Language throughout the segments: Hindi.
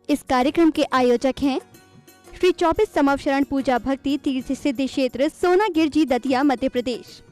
इस कार्यक्रम के आयोजक हैं श्री 24 समवशरण पूजा भक्ति तीर्थ सिद्धि क्षेत्र सोनागिरजी दतिया मध्य प्रदेश।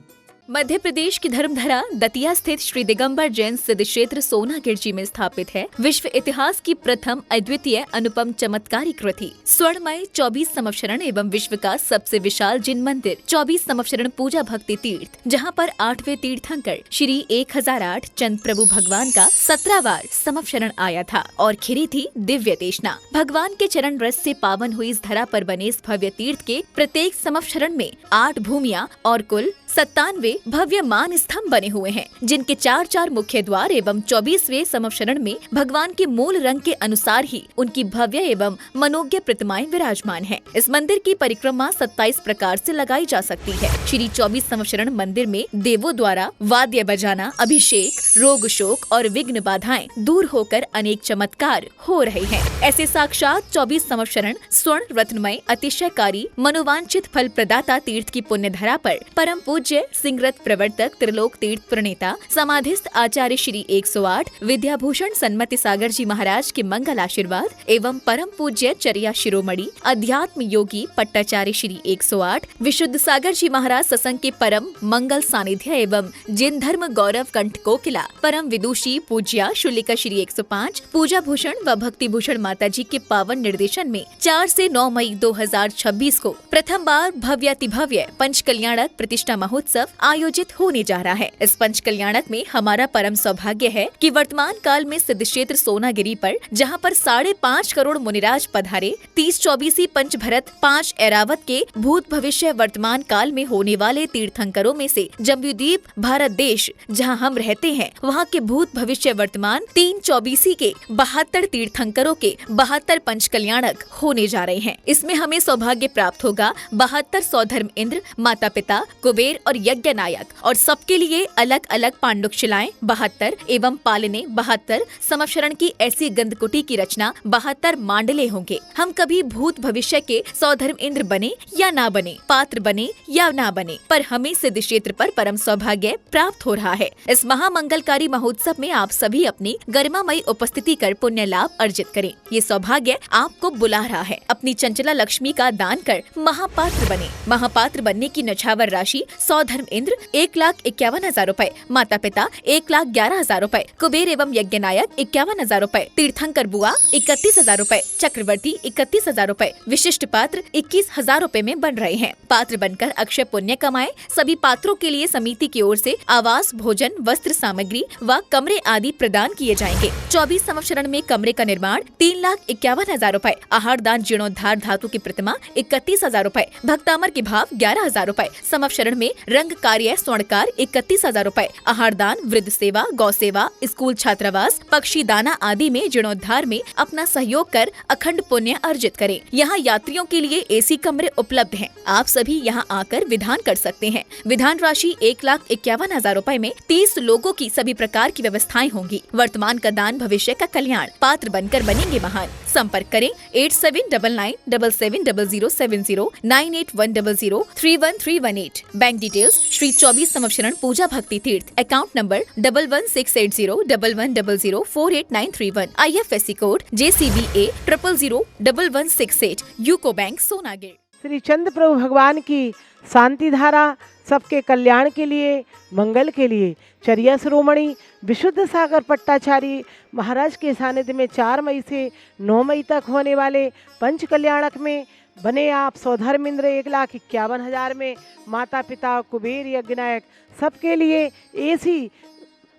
मध्य प्रदेश की धर्मधरा दतिया स्थित श्री दिगंबर जैन सिद्ध क्षेत्र सोनागिरजी में स्थापित है विश्व इतिहास की प्रथम अद्वितीय अनुपम चमत्कारी कृति स्वर्णमय 24 समवशरण एवं विश्व का सबसे विशाल जिन मंदिर 24 समवशरण पूजा भक्ति तीर्थ, जहां पर 8वें तीर्थंकर श्री 1008 चंद प्रभु भगवान का 17वार समवशरण आया था और खिरी थी दिव्य देशना। भगवान के चरण रस से पावन हुई इस धरा पर बने इस भव्य तीर्थ के प्रत्येक समवशरण में 8 भूमियां और कुल 97 भव्य मान स्तंभ बने हुए हैं, जिनके 4 मुख्य द्वार एवं 24वें समवशरण में भगवान के मूल रंग के अनुसार ही उनकी भव्य एवं मनोज्ञ प्रतिमाएं विराजमान हैं। इस मंदिर की परिक्रमा 27 प्रकार से लगाई जा सकती है। श्री 24 समवशरण मंदिर में देवों द्वारा वाद्य बजाना, अभिषेक, रोग शोक और विघ्न बाधाएं दूर होकर अनेक चमत्कार हो रहे हैं। ऐसे साक्षात 24 समवशरण स्वर्ण रत्नमय अतिशयकारी मनोवांछित फल प्रदाता तीर्थ की पुण्य धरा पर परम पूज्य सिंहरथ प्रवर्तक त्रिलोक तीर्थ प्रणेता समाधिस्थ आचार्य श्री 108 विद्याभूषण सन्मति सागर जी महाराज के मंगल आशीर्वाद एवं परम पूज्य चर्या शिरोमणि अध्यात्म योगी पट्टाचार्य श्री 108 विशुद्ध सागर जी महाराज सत्संग के परम मंगल सानिध्य एवं जिन धर्म गौरव कंठ कोकिला परम विदुषी पूज्या शुलिका श्री 105 पूजा भूषण व भक्ति भूषण माता जी के पावन निर्देशन में 4 से 9 मई 2026 को प्रथम बार भव्यातिभव्य पंच कल्याणक प्रतिष्ठा महोत्सव आयोजित होने जा रहा है। इस पंच कल्याणक में हमारा परम सौभाग्य है कि वर्तमान काल में सिद्ध क्षेत्र सोनागिरी पर जहां पर 5.5 करोड़ मुनिराज पधारे 30-24 पंच भरत 5 ऐरावत के भूत भविष्य वर्तमान काल में होने वाले तीर्थंकरों में से जम्बूद्वीप भारत देश जहां हम रहते हैं वहां के भूत भविष्य वर्तमान 3-24 के 72 तीर्थंकरों के 72 पंच कल्याणक होने जा रहे हैं। इसमें हमें सौभाग्य प्राप्त होगा 72 सौधर्म इंद्र, माता पिता, कुबेर और यज्ञ नायक और सबके लिए अलग अलग पांडुक शिलाएं 72 एवं पालने 72 समवशरण की ऐसी गंधकुटी की रचना 72 मांडले होंगे। हम कभी भूत भविष्य के सौधर्म इंद्र बने या ना बने, पात्र बने या ना बने, पर हमें सिद्ध क्षेत्र पर परम सौभाग्य प्राप्त हो रहा है। इस महामंगलकारी महोत्सव में आप सभी अपनी गरिमामयी उपस्थिति कर पुण्य लाभ अर्जित करें। ये सौभाग्य आपको बुला रहा है। अपनी चंचला लक्ष्मी का दान कर महापात्र बने। महापात्र बनने की नछावर राशि सौधर्म इंद्र 1,51,000 रूपए, माता पिता 1,11,000 रूपए, कुबेर एवं यज्ञ नायक 51,000 रूपए, तीर्थंकर बुआ 31,000 रूपए, चक्रवर्ती 31,000 रूपए, विशिष्ट पात्र 21,000 रूपए में बन रहे हैं। पात्र बनकर अक्षय पुण्य कमाए। सभी पात्रों के लिए समिति की ओर से आवास, भोजन, वस्त्र सामग्री व कमरे आदि प्रदान किए जाएंगे। 24 समवशरण में कमरे का निर्माण 3,51,000 रूपए, आहार दान जीर्णोद्धार धातु की प्रतिमा 31,000 रूपए, भक्तामर के भाव 11,000 रूपए, समवशरण में रंग कार्य स्वर्णकार 31,000 रूपए, आहार दान, वृद्ध सेवा, गौ सेवा, स्कूल छात्रावास, पक्षी दाना आदि में जीर्णोद्धार में अपना सहयोग कर अखंड पुण्य अर्जित करें। यहाँ यात्रियों के लिए एसी कमरे उपलब्ध हैं। आप सभी यहाँ आकर विधान कर सकते हैं। विधान राशि 1,51,000 रूपए में 30 लोगों की सभी प्रकार की व्यवस्थाएं होंगी। वर्तमान का दान भविष्य का कल्याण। पात्र बनकर बनेंगे महान। संपर्क करें 8799770070 9810031318। Bank details Shri 24 Samavsharan Puja Bhakti Tirth, account number 11680100048931, IFSC code JCBA 0001168, UCO bank Sonagir. Shri Chand Prabhu भगवान की शांति धारा सबके कल्याण के लिए, मंगल के लिए चर्या शिरोमणि विशुद्ध सागर पट्टाचार्य महाराज के सानिध्य में 4 मई से 9 मई तक होने वाले पंच कल्याणक में बने आप सौधर्म इंद्र 1,51,000 में, माता पिता, कुबेर, यज्ञ नायक सबके लिए एसी,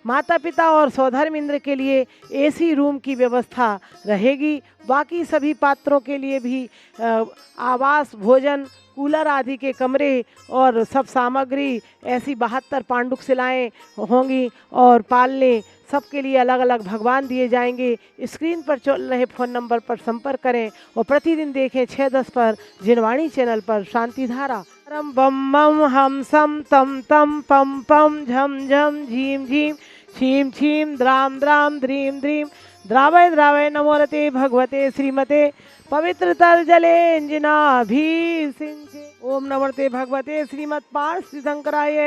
माता पिता और सौधर्म इंद्र के लिए एसी रूम की व्यवस्था रहेगी। बाकी सभी पात्रों के लिए भी आवास, भोजन, कूलर आदि के कमरे और सब सामग्री ऐसी 72 पांडुक शिलाएँ होंगी और पालने सबके लिए अलग अलग भगवान दिए जाएंगे। स्क्रीन पर चल रहे फ़ोन नंबर पर संपर्क करें और प्रतिदिन देखें 6:10 पर जिनवाणी चैनल पर शांति धारा। रम बम बम हम सम तम तम पम पम झम झम झीम झीम छीम छीम द्राम द्राम द्रीम द्रीम द्रावय द्रावय नमोरते भगवते श्रीमते पवित्रतर जलेंजनाभिषिंचे। ओम नमोरते भगवते श्रीमत् पार्थिशंकराय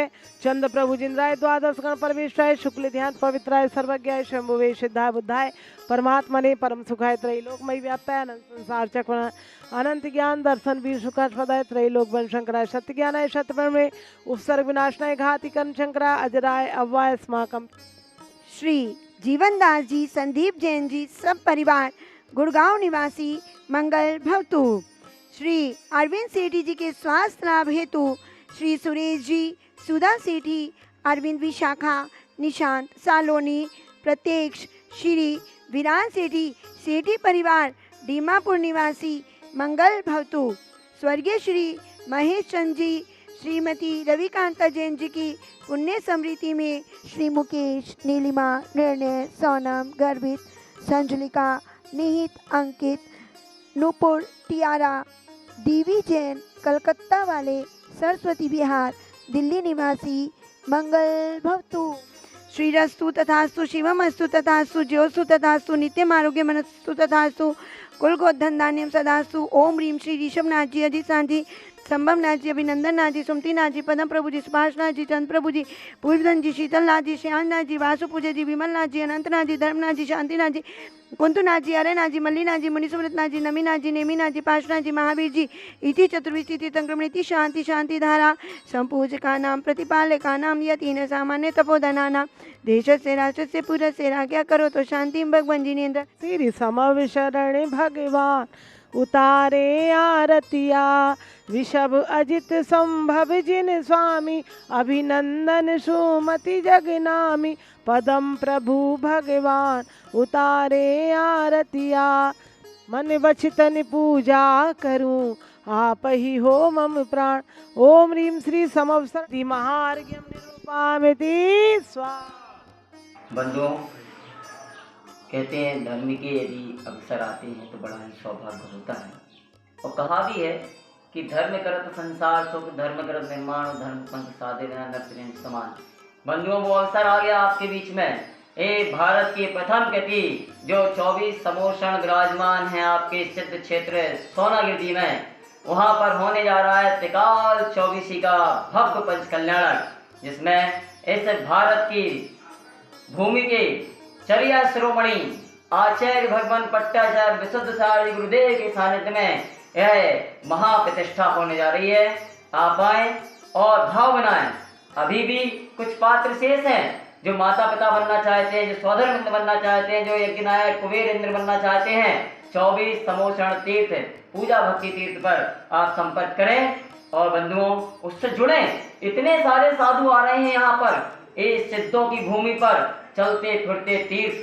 चंद्र प्रभुजिंद्राय द्वादश गण परमेश्वराय शुक्ल ध्यान पवित्राय सर्वज्ञाय शंभुवे सिद्धाय बुद्धाय परमात्मने परम सुखाय त्रैलोकमयी व्याप्ताय अनंत संसार चक्र अनंत ज्ञान दर्शन वीर सुखास्पदाय त्रैलोक वन शंकराय सत्य ज्ञानाय शतप्रमे उपसर्ग विनाशनाय घाति कर्म शंकराय अजराय अव्वाय अस्माकं। श्री जीवनदास जी, संदीप जैन जी, सब परिवार गुड़गांव निवासी मंगल भवतु। श्री अरविंद सेठी जी के स्वास्थ्य लाभ हेतु श्री सुरेश जी, सुधा सेठी, अरविंद विशाखा, निशांत सालोनी, प्रत्यक्ष, श्री विरान सेठी, सेठी परिवार दीमापुर निवासी मंगल भवतु। स्वर्गीय श्री महेश चंद जी, श्रीमती रविकांता जैन जी की पुण्य स्मृति में श्री मुकेश, नीलिमा, निर्णय, सोनम, गर्भित, संजुलिका, निहित, अंकित, नूपुर, टियारा, डीवी जैन, कलकत्ता वाले, सरस्वती विहार, दिल्ली निवासी मंगल भवतु। श्रीरस्तु तथास्तु, शिवमस्तु तथास्तु, ज्योस्तु तथास्तु, नित्यम आरोग्य मनस्तु तथास्तु, कुलगोधन धान्यम सदास्तु। ओम ह्रीम श्री ऋषभनाथ जी, अजित जी, संभव नाथ जी, अभिनंदन नाथ जी, सुमति नाथ जी, पदम प्रभु जी, सुभाष नाथ जी, चंद प्रभु जी, पूर्वधन जी, शीतल नाथ जी, श्याम नाथ जी, वासु पूजा जी, विमल नाथ जी, अनंत नाथ जी, धर्मनाथ जी, शांति नाथ जी, कुंतु नाथ जी, अरे नाथ जी, मल्ली नाथ जी, मुनिसुव्रत नाथ जी, नमी नाथ जी, नेमी नाथ जी, पाशनाथ जी, महावीर जी, इति चतुर्विश तिथि संक्रमण इति शांति शांति धारा संपूजका नाम प्रतिपालका नाम यतीन सामान्य तपोधना नाम देश से राष्ट्र से पूरा से राज्ञा करो तो शांति भगवान जी नेन्द्र। श्री समविशरण भगवान उतारे आरतिया विषभ अजित संभव जिन स्वामी अभिनंदन सुमति जगनामी पदम प्रभु भगवान उतारे आरतिया मन वचन पूजा करूं आप ही हो मम प्राण। ओम ह्रीम श्री समवसर महार्घ्यम निरूपामिति स्वाहा। बंधुओं, कहते हैं धर्म के यदि अवसर आते हैं तो बड़ा ही सौभाग्य होता है। और कहा भी है कि धर्म करत संसार सुख, धर्म करत निर्माण, धर्म पंथ साधे नर समान। बंधुओं, वो अवसर आ गया आपके बीच में। एक भारत की प्रथम गति जो 24 समोषण विराजमान है आपके सिद्ध क्षेत्र सोनागिर में, वहाँ पर होने जा रहा है त्रिकाल 24 का भव्य पंच कल्याणक, जिसमें इस भारत की भूमि के चर्या शिरोमणि आचार्य भगवान पट्टाचार्य विशुद्ध सारी गुरुदेव के सानिध्य में यह महाप्रतिष्ठा होने जा रही है। आप आए और भाव बनाएं। अभी भी कुछ पात्र शेष हैं जो माता पिता बनना चाहते हैं, जो सौधर मित्र बनना चाहते हैं, जो यज्ञ नायक कुबेर इंद्र बनना चाहते हैं। 24 समोषण तीर्थ पूजा भक्ति तीर्थ पर आप संपर्क करें और बंधुओं उससे जुड़े। इतने सारे साधु आ रहे हैं यहाँ पर, इस सिद्धों की भूमि पर चलते फिरते तीर्थ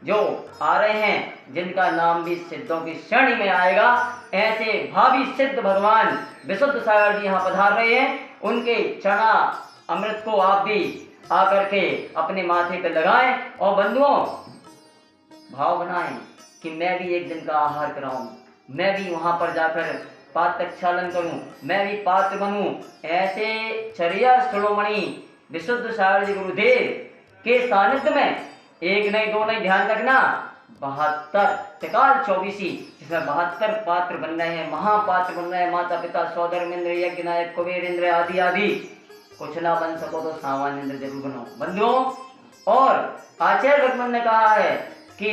जो आ रहे हैं, जिनका नाम भी सिद्धों की श्रेणी में आएगा। ऐसे भावी सिद्ध भगवान विशुद्ध सागर जी यहाँ पधार रहे हैं। उनके चरणा अमृत को आप भी आकर के अपने माथे पर लगाएं और बंधुओं भाव बनाएं कि मैं भी एक दिन का आहार कराऊं, मैं भी वहां पर जाकर पात्रक्षालन करूं, मैं भी पात्र बनूं। ऐसे चर्या शिरोमणि विशुद्ध सागर जी गुरुदेव के सानिध्य में एक नहीं दो नहीं, ध्यान रखना 72 त्रिकाल 24, जिसमें 72 पात्र बन रहे हैं, महापात्र बन रहे हैं। माता पिता सौदर इंद्र, यज्ञ नायक कुबेर इंद्र आदि आदि। कुछ ना बन सको तो सामान्य इंद्र जरूर बनो बंधुओं। और आचार्य भगवान ने कहा है कि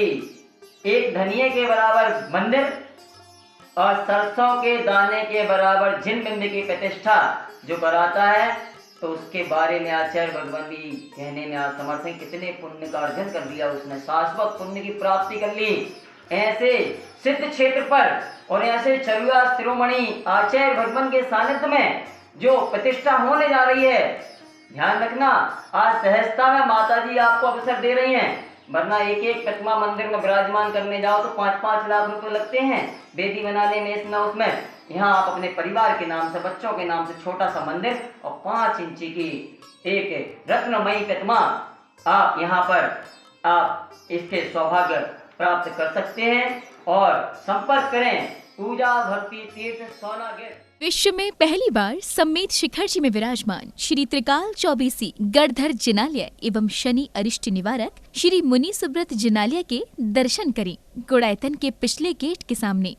एक धनिये के बराबर मंदिर और सरसों के दाने के बराबर जिन बिंब की प्रतिष्ठा जो कराता है, तो उसके बारे में आचार्य भगवान भी कहने में असमर्थ हैं। कितने पुण्य का अर्जन कर लिया उसने, शाश्वत पुण्य की प्राप्ति कर ली ऐसे सिद्ध क्षेत्र पर। और ऐसे चरुआ शिरोमणि आचार्य भगवान के सानिध्य में जो प्रतिष्ठा होने जा रही है, ध्यान रखना आज सहजता में माता जी आपको अवसर दे रही हैं। वरना एक एक प्रतिमा मंदिर में विराजमान करने जाओ तो 5-5 लाख रुपए लगते हैं वेदी बनाने में, इसमें उसमें। यहाँ आप अपने परिवार के नाम से, बच्चों के नाम से छोटा सा मंदिर और 5 इंची की एक रत्नमयी प्रतिमा आप यहाँ पर आप इसके सौभाग्य प्राप्त कर सकते हैं। और संपर्क करें पूजा भक्ति तीर्थ सोनागिर। विश्व में पहली बार सम्मेत शिखर जी में विराजमान श्री त्रिकाल चौबीसी गढ़धर जिनालय एवं शनि अरिष्ट निवारक श्री मुनि सुब्रत जिनालय के दर्शन करें गुड़ायतन के पिछले गेट के सामने।